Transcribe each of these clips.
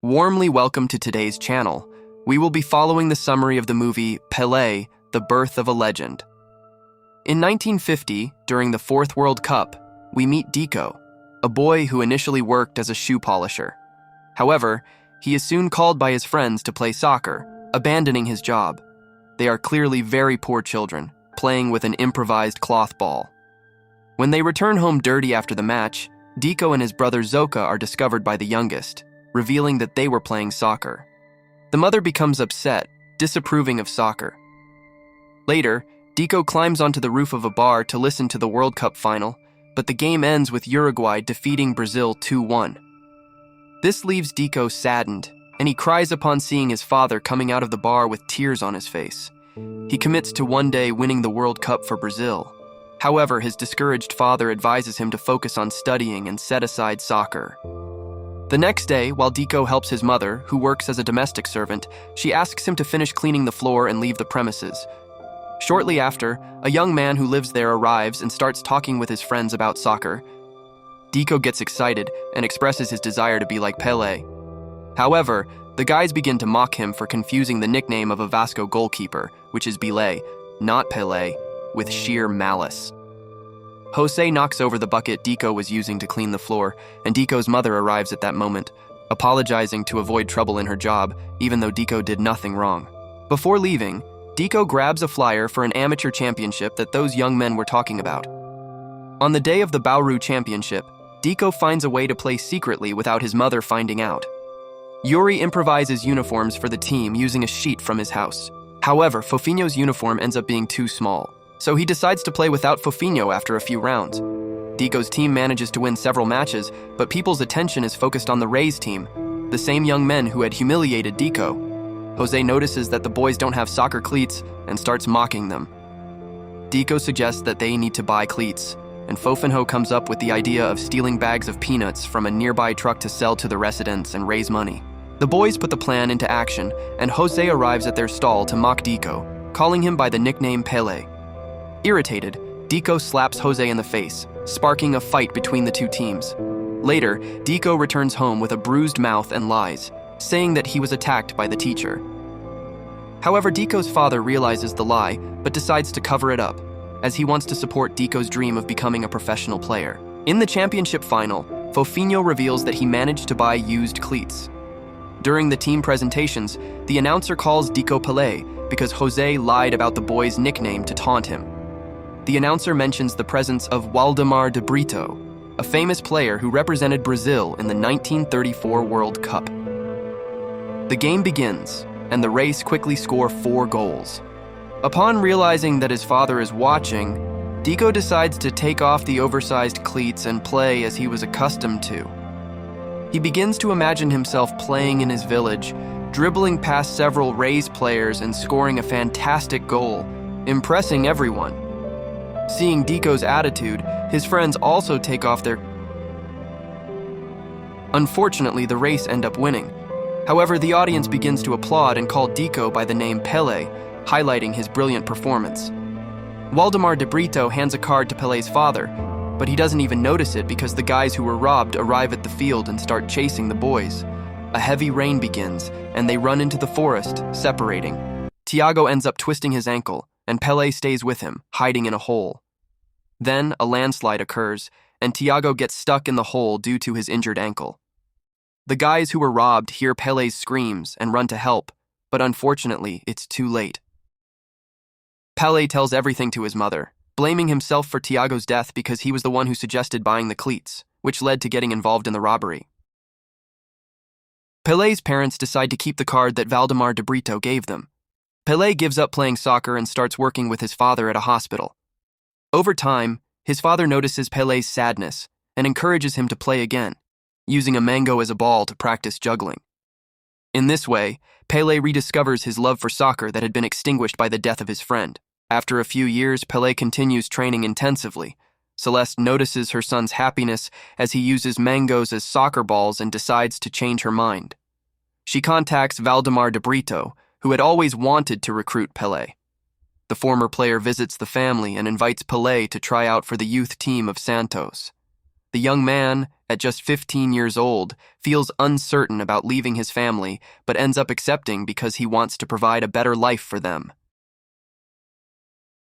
Warmly welcome to today's channel. We will be following the summary of the movie Pelé, The Birth of a Legend. In 1950, during the Fourth World Cup, we meet Deco, a boy who initially worked as a shoe polisher. However, he is soon called by his friends to play soccer, abandoning his job. They are clearly very poor children, playing with an improvised cloth ball. When they return home dirty after the match, Deco and his brother Zoka are discovered by the youngest, revealing that they were playing soccer. The mother becomes upset, disapproving of soccer. Later, Deco climbs onto the roof of a bar to listen to the World Cup final, but the game ends with Uruguay defeating Brazil 2-1. This leaves Deco saddened, and he cries upon seeing his father coming out of the bar with tears on his face. He commits to one day winning the World Cup for Brazil. However, his discouraged father advises him to focus on studying and set aside soccer. The next day, while Deco helps his mother, who works as a domestic servant, she asks him to finish cleaning the floor and leave the premises. Shortly after, a young man who lives there arrives and starts talking with his friends about soccer. Deco gets excited and expresses his desire to be like Pelé. However, the guys begin to mock him for confusing the nickname of a Vasco goalkeeper, which is Pelé, not Pelé, with sheer malice. Jose knocks over the bucket Deco was using to clean the floor, and Deco's mother arrives at that moment, apologizing to avoid trouble in her job, even though Deco did nothing wrong. Before leaving, Deco grabs a flyer for an amateur championship that those young men were talking about. On the day of the Bauru Championship, Deco finds a way to play secretly without his mother finding out. Yuri improvises uniforms for the team using a sheet from his house. However, Fofinho's uniform ends up being too small, so he decides to play without Fofinho after a few rounds. Deco's team manages to win several matches, but people's attention is focused on the Rays team, the same young men who had humiliated Deco. Jose notices that the boys don't have soccer cleats and starts mocking them. Deco suggests that they need to buy cleats, and Fofinho comes up with the idea of stealing bags of peanuts from a nearby truck to sell to the residents and raise money. The boys put the plan into action, and Jose arrives at their stall to mock Deco, calling him by the nickname Pelé. Irritated, Deco slaps Jose in the face, sparking a fight between the two teams. Later, Deco returns home with a bruised mouth and lies, saying that he was attacked by the teacher. However, Deco's father realizes the lie, but decides to cover it up, as he wants to support Deco's dream of becoming a professional player. In the championship final, Fofinho reveals that he managed to buy used cleats. During the team presentations, the announcer calls Deco Pelé because Jose lied about the boy's nickname to taunt him. The announcer mentions the presence of Waldemar de Brito, a famous player who represented Brazil in the 1934 World Cup. The game begins, and the Rays quickly score 4 goals. Upon realizing that his father is watching, Deco decides to take off the oversized cleats and play as he was accustomed to. He begins to imagine himself playing in his village, dribbling past several Rays players and scoring a fantastic goal, impressing everyone. Seeing Deco's attitude, his friends also take off their... Unfortunately, the Rays end up winning. However, the audience begins to applaud and call Deco by the name Pelé, highlighting his brilliant performance. Waldemar de Brito hands a card to Pelé's father, but he doesn't even notice it because the guys who were robbed arrive at the field and start chasing the boys. A heavy rain begins, and they run into the forest, separating. Thiago ends up twisting his ankle, and Pelé stays with him, hiding in a hole. Then, a landslide occurs, and Thiago gets stuck in the hole due to his injured ankle. The guys who were robbed hear Pelé's screams and run to help, but unfortunately, it's too late. Pelé tells everything to his mother, blaming himself for Thiago's death because he was the one who suggested buying the cleats, which led to getting involved in the robbery. Pelé's parents decide to keep the card that Waldemar de Brito gave them. Pelé gives up playing soccer and starts working with his father at a hospital. Over time, his father notices Pelé's sadness and encourages him to play again, using a mango as a ball to practice juggling. In this way, Pelé rediscovers his love for soccer that had been extinguished by the death of his friend. After a few years, Pelé continues training intensively. Celeste notices her son's happiness as he uses mangoes as soccer balls and decides to change her mind. She contacts Waldemar de Brito, who had always wanted to recruit Pelé. The former player visits the family and invites Pelé to try out for the youth team of Santos. The young man, at just 15 years old, feels uncertain about leaving his family, but ends up accepting because he wants to provide a better life for them.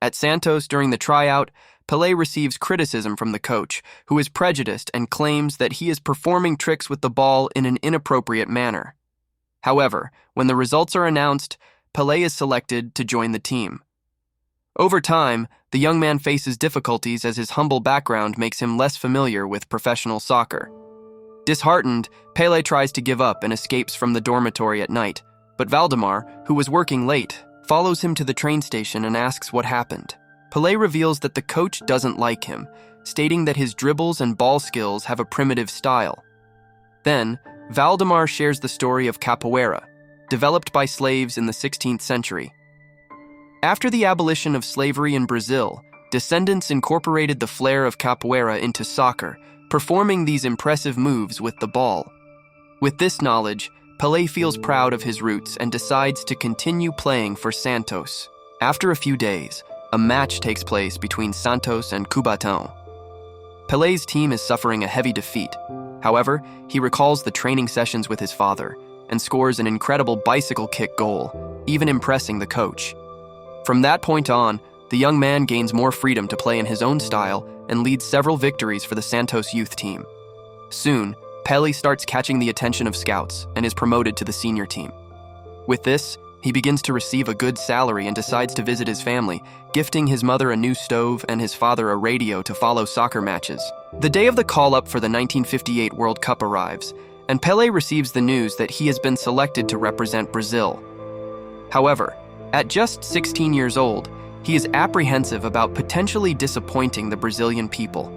At Santos during the tryout, Pelé receives criticism from the coach, who is prejudiced and claims that he is performing tricks with the ball in an inappropriate manner. However, when the results are announced, Pelé is selected to join the team. Over time, the young man faces difficulties as his humble background makes him less familiar with professional soccer. Disheartened, Pelé tries to give up and escapes from the dormitory at night, but Valdemar, who was working late, follows him to the train station and asks what happened. Pelé reveals that the coach doesn't like him, stating that his dribbles and ball skills have a primitive style. Then, Valdemar shares the story of capoeira, developed by slaves in the 16th century. After the abolition of slavery in Brazil, descendants incorporated the flair of capoeira into soccer, performing these impressive moves with the ball. With this knowledge, Pelé feels proud of his roots and decides to continue playing for Santos. After a few days, a match takes place between Santos and Cubatão. Pelé's team is suffering a heavy defeat. However, he recalls the training sessions with his father and scores an incredible bicycle kick goal, even impressing the coach. From that point on, the young man gains more freedom to play in his own style and leads several victories for the Santos youth team. Soon, Pelé starts catching the attention of scouts and is promoted to the senior team. With this, he begins to receive a good salary and decides to visit his family, gifting his mother a new stove and his father a radio to follow soccer matches. The day of the call-up for the 1958 World Cup arrives, and Pelé receives the news that he has been selected to represent Brazil. However, at just 16 years old, he is apprehensive about potentially disappointing the Brazilian people.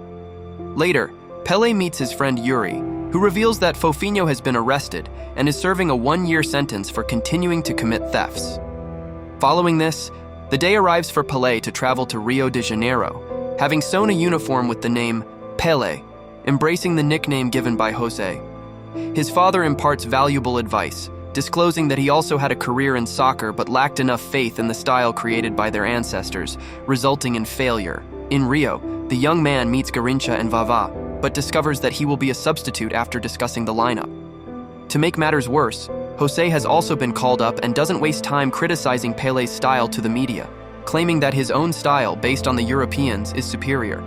Later, Pelé meets his friend Yuri, who reveals that Fofinho has been arrested and is serving a 1-year sentence for continuing to commit thefts. Following this, the day arrives for Pelé to travel to Rio de Janeiro, having sewn a uniform with the name Pelé, embracing the nickname given by José. His father imparts valuable advice, disclosing that he also had a career in soccer but lacked enough faith in the style created by their ancestors, resulting in failure. In Rio, the young man meets Garrincha and Vavá, but discovers that he will be a substitute after discussing the lineup. To make matters worse, José has also been called up and doesn't waste time criticizing Pelé's style to the media, claiming that his own style, based on the Europeans, is superior.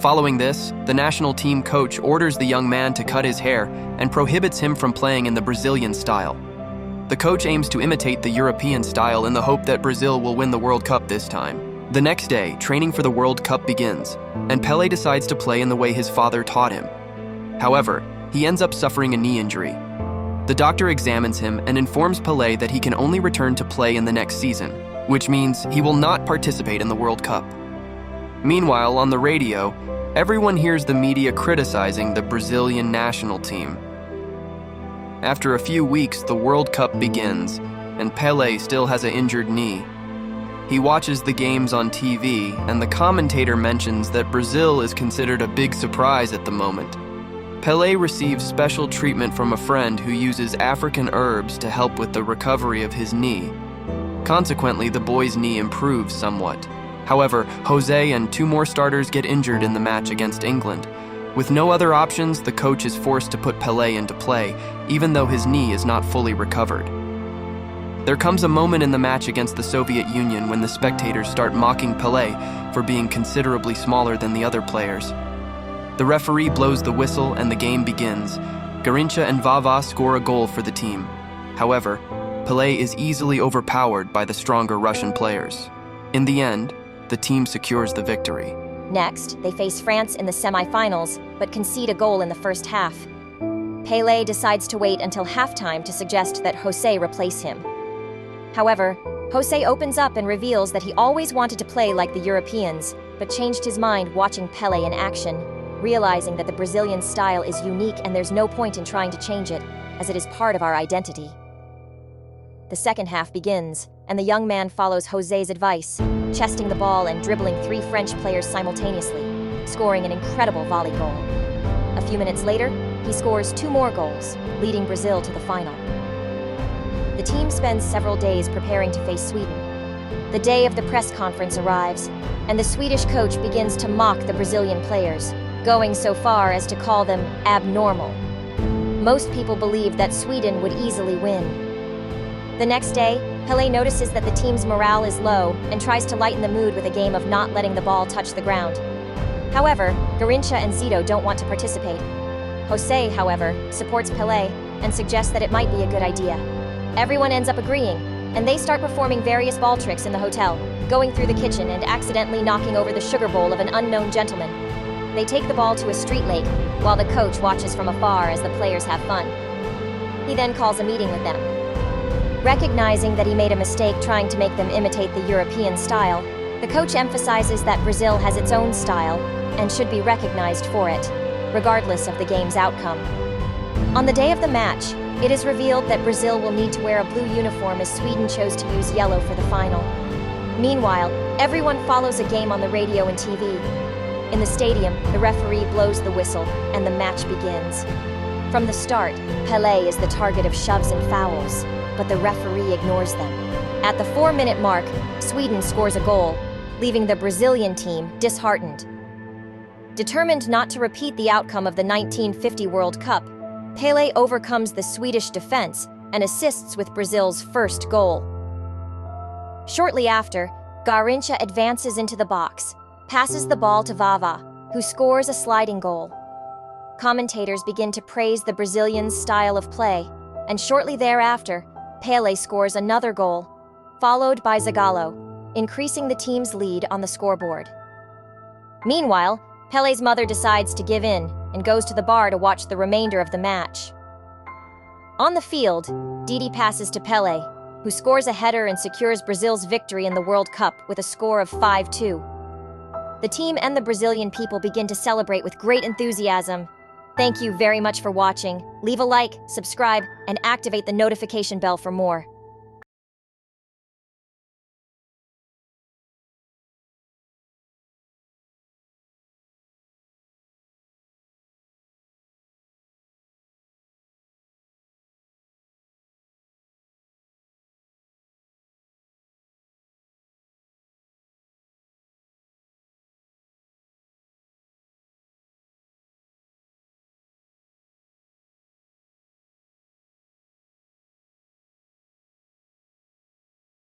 Following this, the national team coach orders the young man to cut his hair and prohibits him from playing in the Brazilian style. The coach aims to imitate the European style in the hope that Brazil will win the World Cup this time. The next day, training for the World Cup begins, and Pelé decides to play in the way his father taught him. However, he ends up suffering a knee injury. The doctor examines him and informs Pelé that he can only return to play in the next season, which means he will not participate in the World Cup. Meanwhile, on the radio, everyone hears the media criticizing the Brazilian national team. After a few weeks, the World Cup begins, and Pelé still has an injured knee. He watches the games on TV, and the commentator mentions that Brazil is considered a big surprise at the moment. Pelé receives special treatment from a friend who uses African herbs to help with the recovery of his knee. Consequently, the boy's knee improves somewhat. However, José and 2 more starters get injured in the match against England. With no other options, the coach is forced to put Pelé into play, even though his knee is not fully recovered. There comes a moment in the match against the Soviet Union when the spectators start mocking Pelé for being considerably smaller than the other players. The referee blows the whistle and the game begins. Garrincha and Vavá score a goal for the team. However, Pelé is easily overpowered by the stronger Russian players. In the end, the team secures the victory. Next, they face France in the semi-finals, but concede a goal in the first half. Pelé decides to wait until halftime to suggest that José replace him. However, José opens up and reveals that he always wanted to play like the Europeans, but changed his mind watching Pelé in action, realizing that the Brazilian style is unique and there's no point in trying to change it, as it is part of our identity. The second half begins, and the young man follows José's advice, chesting the ball and dribbling 3 French players simultaneously, scoring an incredible volley goal. A few minutes later, he scores 2 more goals, leading Brazil to the final. The team spends several days preparing to face Sweden. The day of the press conference arrives, and the Swedish coach begins to mock the Brazilian players, going so far as to call them abnormal. Most people believed that Sweden would easily win. The next day, Pelé notices that the team's morale is low and tries to lighten the mood with a game of not letting the ball touch the ground. However, Garrincha and Zito don't want to participate. Jose, however, supports Pelé and suggests that it might be a good idea. Everyone ends up agreeing, and they start performing various ball tricks in the hotel, going through the kitchen and accidentally knocking over the sugar bowl of an unknown gentleman. They take the ball to a street lake, while the coach watches from afar as the players have fun. He then calls a meeting with them. Recognizing that he made a mistake trying to make them imitate the European style, the coach emphasizes that Brazil has its own style and should be recognized for it, regardless of the game's outcome. On the day of the match, it is revealed that Brazil will need to wear a blue uniform as Sweden chose to use yellow for the final. Meanwhile, everyone follows a game on the radio and TV. In the stadium, the referee blows the whistle, and the match begins. From the start, Pelé is the target of shoves and fouls, but the referee ignores them. At the 4-minute mark, Sweden scores a goal, leaving the Brazilian team disheartened. Determined not to repeat the outcome of the 1950 World Cup, Pelé overcomes the Swedish defense and assists with Brazil's first goal. Shortly after, Garrincha advances into the box, passes the ball to Vava, who scores a sliding goal. Commentators begin to praise the Brazilians' style of play, and shortly thereafter, Pelé scores another goal, followed by Zagallo, increasing the team's lead on the scoreboard. Meanwhile, Pelé's mother decides to give in and goes to the bar to watch the remainder of the match. On the field, Didi passes to Pelé, who scores a header and secures Brazil's victory in the World Cup with a score of 5-2. The team and the Brazilian people begin to celebrate with great enthusiasm. Thank you very much for watching. Leave a like, subscribe, and activate the notification bell for more.